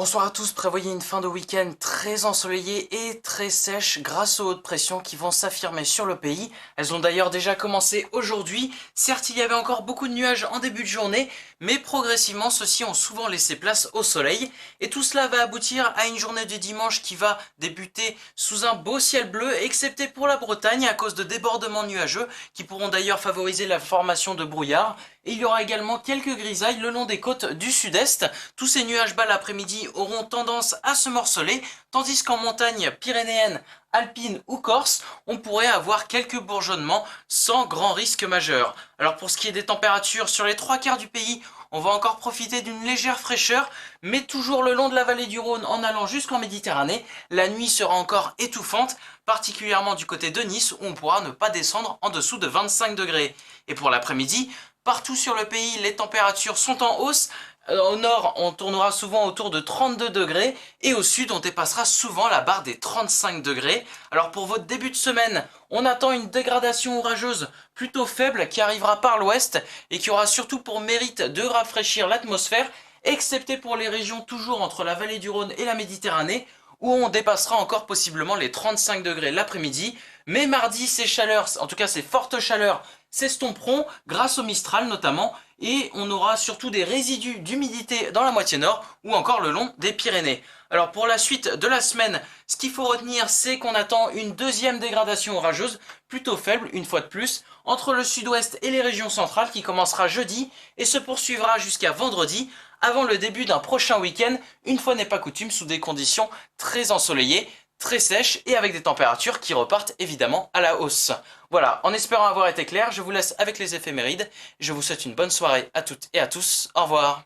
Bonsoir à tous, prévoyez une fin de week-end très ensoleillée et très sèche grâce aux hautes pressions qui vont s'affirmer sur le pays. Elles ont d'ailleurs déjà commencé aujourd'hui. Certes, il y avait encore beaucoup de nuages en début de journée, mais progressivement ceux-ci ont souvent laissé place au soleil. Et tout cela va aboutir à une journée de dimanche qui va débuter sous un beau ciel bleu, excepté pour la Bretagne à cause de débordements nuageux qui pourront d'ailleurs favoriser la formation de brouillard. Et il y aura également quelques grisailles le long des côtes du sud-est. Tous ces nuages bas l'après-midi auront tendance à se morceler, tandis qu'en montagne pyrénéenne, alpine ou corse, on pourrait avoir quelques bourgeonnements sans grand risque majeur. Alors pour ce qui est des températures, sur les trois quarts du pays, on va encore profiter d'une légère fraîcheur, mais toujours le long de la vallée du Rhône en allant jusqu'en Méditerranée, la nuit sera encore étouffante, particulièrement du côté de Nice où on pourra ne pas descendre en dessous de 25 degrés. Et pour l'après-midi, partout sur le pays, les températures sont en hausse. Au nord, on tournera souvent autour de 32 degrés et au sud, on dépassera souvent la barre des 35 degrés. Alors pour votre début de semaine, on attend une dégradation orageuse plutôt faible qui arrivera par l'ouest et qui aura surtout pour mérite de rafraîchir l'atmosphère, excepté pour les régions toujours entre la vallée du Rhône et la Méditerranée, où on dépassera encore possiblement les 35 degrés l'après-midi. Mais mardi, ces chaleurs, en tout cas ces fortes chaleurs, s'estomperont grâce au Mistral notamment, et on aura surtout des résidus d'humidité dans la moitié nord ou encore le long des Pyrénées. Alors pour la suite de la semaine, ce qu'il faut retenir, c'est qu'on attend une deuxième dégradation orageuse, plutôt faible une fois de plus, entre le sud-ouest et les régions centrales qui commencera jeudi et se poursuivra jusqu'à vendredi, avant le début d'un prochain week-end, une fois n'est pas coutume, sous des conditions très ensoleillées, très sèches et avec des températures qui repartent évidemment à la hausse. Voilà, en espérant avoir été clair, je vous laisse avec les éphémérides. Je vous souhaite une bonne soirée à toutes et à tous. Au revoir.